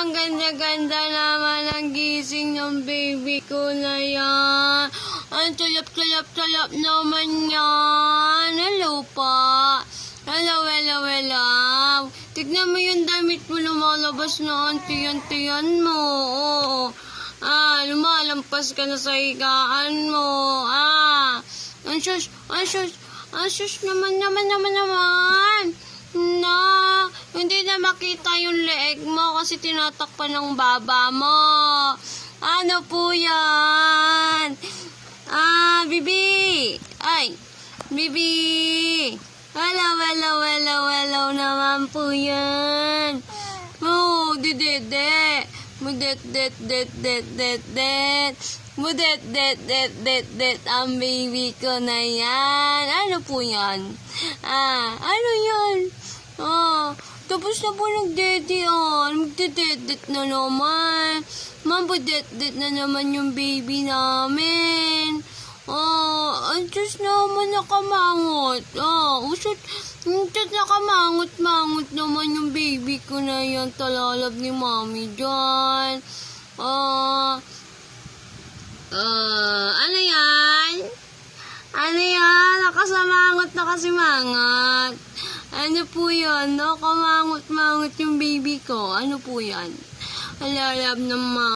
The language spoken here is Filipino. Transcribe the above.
ang ganda-ganda naman ang gising ng baby ko na yan. Ang tulap naman yan. Hello pa. Hello. Tignan mo yung damit mo lumalabas na anti-antiyan mo. Oo. Lumalampas ka na sa higaan mo. Ang sus naman. Na, hindi na makita yung leeg mo kasi tinatakpan ng baba mo. Ano po yan? Bibi. Bibi. Hello naman po yan. Dede. Mudet ang baby ko na yan. Ano po yan? Ano yan? Tapos na po nagdede magdedet na naman. Mabudet na naman yung baby namin. Ang Diyos naman nakamangot. Usot nakamangot naman yung baby ko na yan. Talalab ni mami dyan. Ano yan? Nakasimangot. Ano po yan? Nakamangot yung baby ko. Ano po yan? Alalab ng mami.